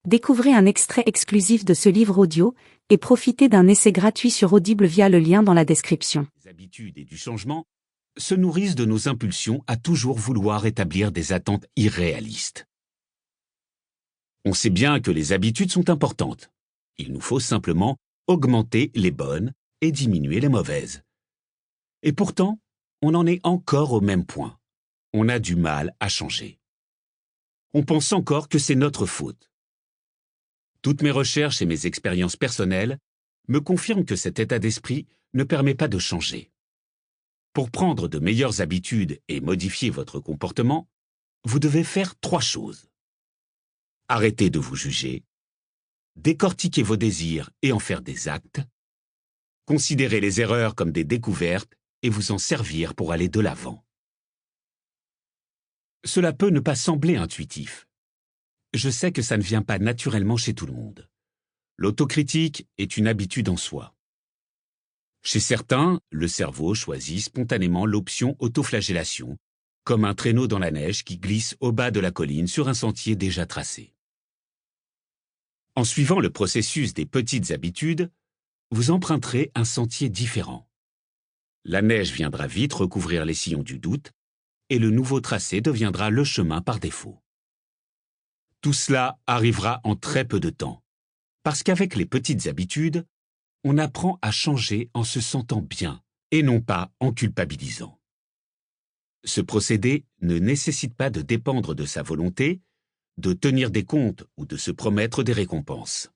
Découvrez un extrait exclusif de ce livre audio et profitez d'un essai gratuit sur Audible via le lien dans la description. Les habitudes et du changement se nourrissent de nos impulsions à toujours vouloir établir des attentes irréalistes. On sait bien que les habitudes sont importantes. Il nous faut simplement augmenter les bonnes et diminuer les mauvaises. Et pourtant, on en est encore au même point. On a du mal à changer. On pense encore que c'est notre faute. Toutes mes recherches et mes expériences personnelles me confirment que cet état d'esprit ne permet pas de changer. Pour prendre de meilleures habitudes et modifier votre comportement, vous devez faire 3 choses. Arrêtez de vous juger, décortiquer vos désirs et en faire des actes, considérez les erreurs comme des découvertes et vous en servir pour aller de l'avant. Cela peut ne pas sembler intuitif. Je sais que ça ne vient pas naturellement chez tout le monde. L'autocritique est une habitude en soi. Chez certains, le cerveau choisit spontanément l'option autoflagellation, comme un traîneau dans la neige qui glisse au bas de la colline sur un sentier déjà tracé. En suivant le processus des petites habitudes, vous emprunterez un sentier différent. La neige viendra vite recouvrir les sillons du doute et le nouveau tracé deviendra le chemin par défaut. Tout cela arrivera en très peu de temps, parce qu'avec les petites habitudes, on apprend à changer en se sentant bien et non pas en culpabilisant. Ce procédé ne nécessite pas de dépendre de sa volonté, de tenir des comptes ou de se promettre des récompenses.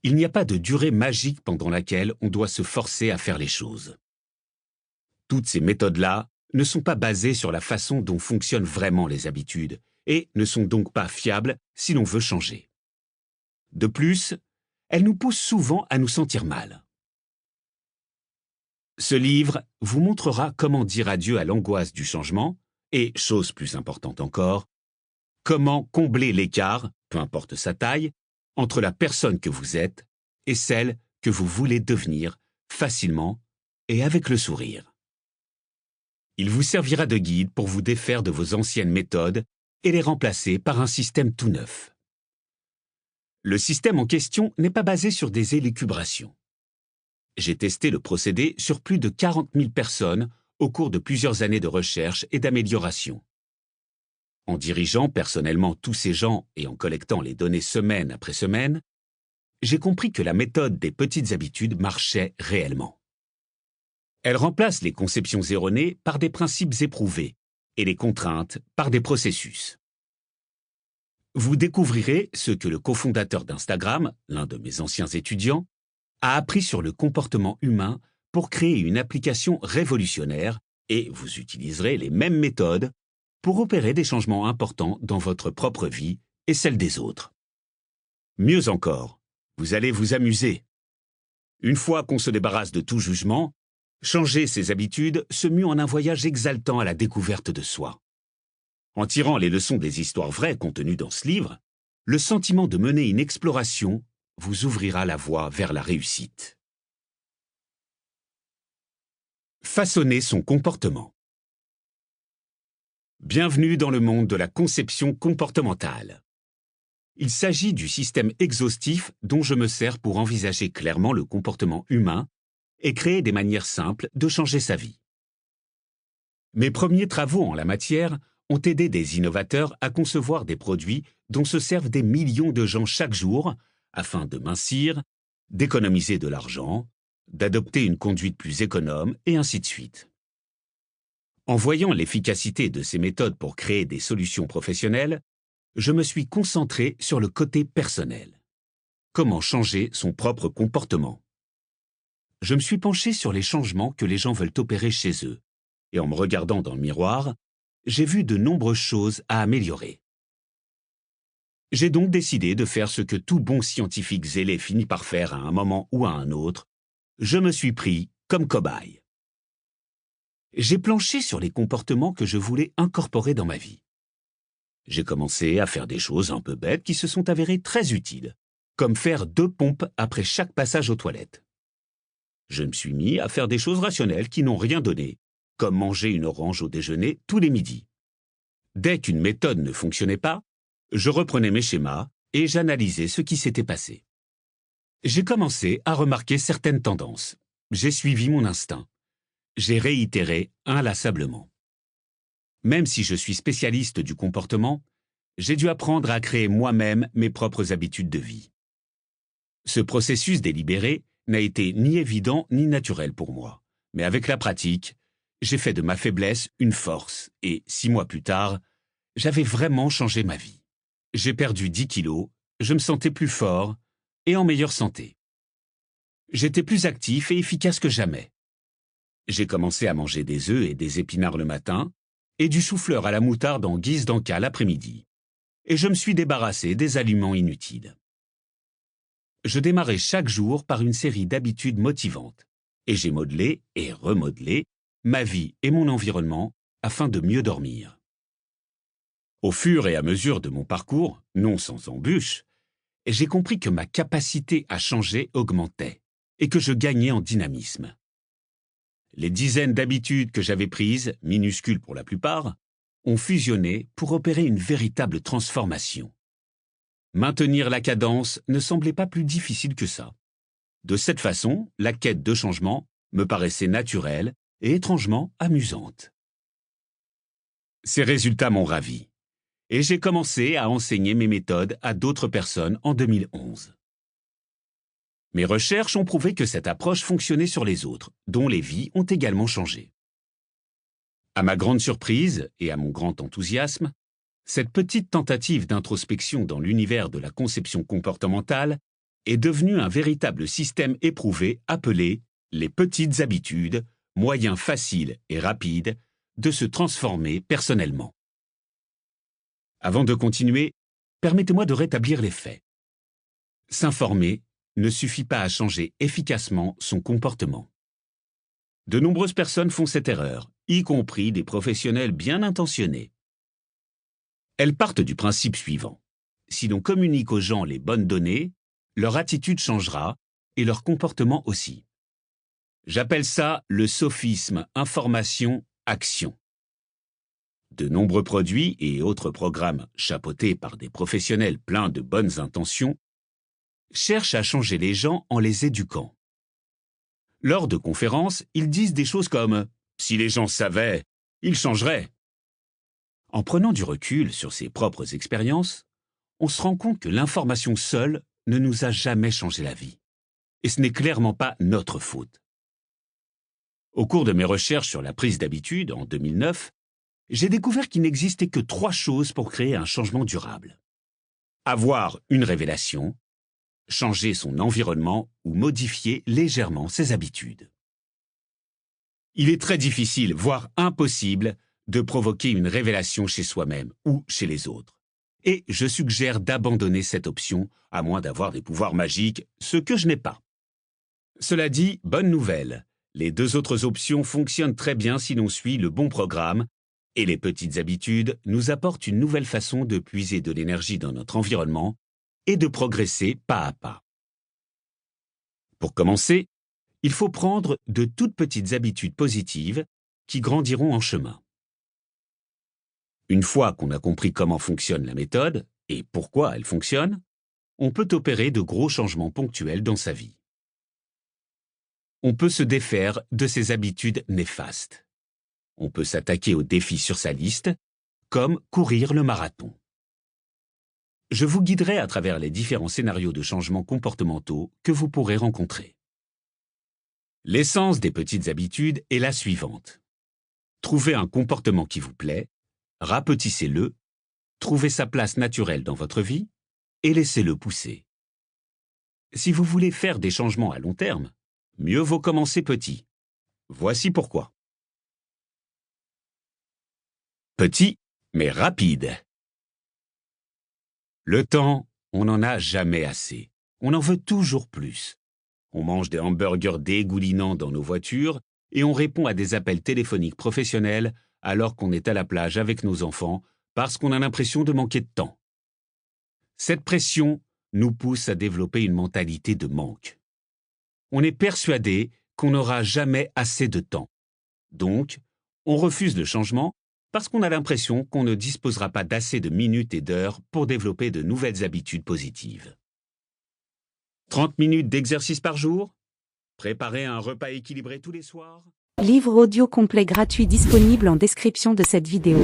Il n'y a pas de durée magique pendant laquelle on doit se forcer à faire les choses. Toutes ces méthodes-là ne sont pas basées sur la façon dont fonctionnent vraiment les habitudes et ne sont donc pas fiables si l'on veut changer. De plus, elles nous poussent souvent à nous sentir mal. Ce livre vous montrera comment dire adieu à l'angoisse du changement et, chose plus importante encore, comment combler l'écart, peu importe sa taille, entre la personne que vous êtes et celle que vous voulez devenir facilement et avec le sourire. Il vous servira de guide pour vous défaire de vos anciennes méthodes et les remplacer par un système tout neuf. Le système en question n'est pas basé sur des élucubrations. J'ai testé le procédé sur plus de 40 000 personnes au cours de plusieurs années de recherche et d'amélioration. En dirigeant personnellement tous ces gens et en collectant les données semaine après semaine, j'ai compris que la méthode des petites habitudes marchait réellement. Elle remplace les conceptions erronées par des principes éprouvés et les contraintes par des processus. Vous découvrirez ce que le cofondateur d'Instagram, l'un de mes anciens étudiants, a appris sur le comportement humain pour créer une application révolutionnaire et vous utiliserez les mêmes méthodes pour opérer des changements importants dans votre propre vie et celle des autres. Mieux encore, vous allez vous amuser. Une fois qu'on se débarrasse de tout jugement, changer ses habitudes se mue en un voyage exaltant à la découverte de soi. En tirant les leçons des histoires vraies contenues dans ce livre, le sentiment de mener une exploration vous ouvrira la voie vers la réussite. Façonner son comportement. Bienvenue dans le monde de la conception comportementale. Il s'agit du système exhaustif dont je me sers pour envisager clairement le comportement humain et créer des manières simples de changer sa vie. Mes premiers travaux en la matière ont aidé des innovateurs à concevoir des produits dont se servent des millions de gens chaque jour afin de mincir, d'économiser de l'argent, d'adopter une conduite plus économe et ainsi de suite. En voyant l'efficacité de ces méthodes pour créer des solutions professionnelles, je me suis concentré sur le côté personnel. Comment changer son propre comportement? Je me suis penché sur les changements que les gens veulent opérer chez eux, et en me regardant dans le miroir, j'ai vu de nombreuses choses à améliorer. J'ai donc décidé de faire ce que tout bon scientifique zélé finit par faire à un moment ou à un autre. Je me suis pris comme cobaye. J'ai planché sur les comportements que je voulais incorporer dans ma vie. J'ai commencé à faire des choses un peu bêtes qui se sont avérées très utiles, comme faire 2 pompes après chaque passage aux toilettes. Je me suis mis à faire des choses rationnelles qui n'ont rien donné, comme manger une orange au déjeuner tous les midis. Dès qu'une méthode ne fonctionnait pas, je reprenais mes schémas et j'analysais ce qui s'était passé. J'ai commencé à remarquer certaines tendances. J'ai suivi mon instinct. J'ai réitéré inlassablement. Même si je suis spécialiste du comportement, j'ai dû apprendre à créer moi-même mes propres habitudes de vie. Ce processus délibéré n'a été ni évident ni naturel pour moi, mais avec la pratique, j'ai fait de ma faiblesse une force et 6 mois plus tard, j'avais vraiment changé ma vie. J'ai perdu 10 kilos, je me sentais plus fort et en meilleure santé. J'étais plus actif et efficace que jamais. J'ai commencé à manger des œufs et des épinards le matin et du chou-fleur à la moutarde en guise d'encas l'après-midi. Et je me suis débarrassé des aliments inutiles. Je démarrais chaque jour par une série d'habitudes motivantes et j'ai modelé et remodelé ma vie et mon environnement afin de mieux dormir. Au fur et à mesure de mon parcours, non sans embûches, j'ai compris que ma capacité à changer augmentait et que je gagnais en dynamisme. Les dizaines d'habitudes que j'avais prises, minuscules pour la plupart, ont fusionné pour opérer une véritable transformation. Maintenir la cadence ne semblait pas plus difficile que ça. De cette façon, la quête de changement me paraissait naturelle et étrangement amusante. Ces résultats m'ont ravi, et j'ai commencé à enseigner mes méthodes à d'autres personnes en 2011. Mes recherches ont prouvé que cette approche fonctionnait sur les autres, dont les vies ont également changé. À ma grande surprise et à mon grand enthousiasme, cette petite tentative d'introspection dans l'univers de la conception comportementale est devenue un véritable système éprouvé appelé les petites habitudes, moyen facile et rapide de se transformer personnellement. Avant de continuer, permettez-moi de rétablir les faits. S'informer ne suffit pas à changer efficacement son comportement. De nombreuses personnes font cette erreur, y compris des professionnels bien intentionnés. Elles partent du principe suivant. Si l'on communique aux gens les bonnes données, leur attitude changera et leur comportement aussi. J'appelle ça le sophisme information-action. De nombreux produits et autres programmes chapeautés par des professionnels pleins de bonnes intentions cherchent à changer les gens en les éduquant. Lors de conférences, ils disent des choses comme « si les gens savaient, ils changeraient ». En prenant du recul sur ses propres expériences, on se rend compte que l'information seule ne nous a jamais changé la vie. Et ce n'est clairement pas notre faute. Au cours de mes recherches sur la prise d'habitude en 2009, j'ai découvert qu'il n'existait que 3 choses pour créer un changement durable. Avoir une révélation, changer son environnement ou modifier légèrement ses habitudes. Il est très difficile, voire impossible, de provoquer une révélation chez soi-même ou chez les autres. Et je suggère d'abandonner cette option, à moins d'avoir des pouvoirs magiques, ce que je n'ai pas. Cela dit, bonne nouvelle, les 2 autres options fonctionnent très bien si l'on suit le bon programme, et les petites habitudes nous apportent une nouvelle façon de puiser de l'énergie dans notre environnement et de progresser pas à pas. Pour commencer, il faut prendre de toutes petites habitudes positives qui grandiront en chemin. Une fois qu'on a compris comment fonctionne la méthode et pourquoi elle fonctionne, on peut opérer de gros changements ponctuels dans sa vie. On peut se défaire de ses habitudes néfastes. On peut s'attaquer aux défis sur sa liste, comme courir le marathon. Je vous guiderai à travers les différents scénarios de changements comportementaux que vous pourrez rencontrer. L'essence des petites habitudes est la suivante. Trouvez un comportement qui vous plaît, rapetissez-le, trouvez sa place naturelle dans votre vie et laissez-le pousser. Si vous voulez faire des changements à long terme, mieux vaut commencer petit. Voici pourquoi. Petit, mais rapide. Le temps, on n'en a jamais assez. On en veut toujours plus. On mange des hamburgers dégoulinants dans nos voitures et on répond à des appels téléphoniques professionnels alors qu'on est à la plage avec nos enfants parce qu'on a l'impression de manquer de temps. Cette pression nous pousse à développer une mentalité de manque. On est persuadé qu'on n'aura jamais assez de temps. Donc, on refuse le changement parce qu'on a l'impression qu'on ne disposera pas d'assez de minutes et d'heures pour développer de nouvelles habitudes positives. 30 minutes d'exercice par jour? Préparer un repas équilibré tous les soirs? Livre audio complet gratuit disponible en description de cette vidéo.